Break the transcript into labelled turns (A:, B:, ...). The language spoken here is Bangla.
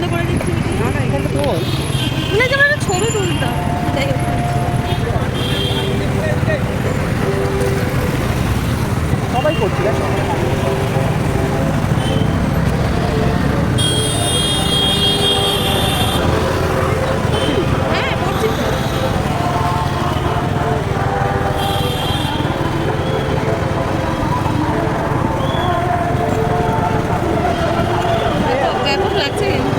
A: ভালো করে দিচ্ছি
B: না না এখানটা তোল।
A: না যেমন একটা ছবি তুলতাম যাই হোক
B: সবাই করছি দেখ।
A: হ্যাঁ করছি তো ব্যাপক লাগছে কিন্তু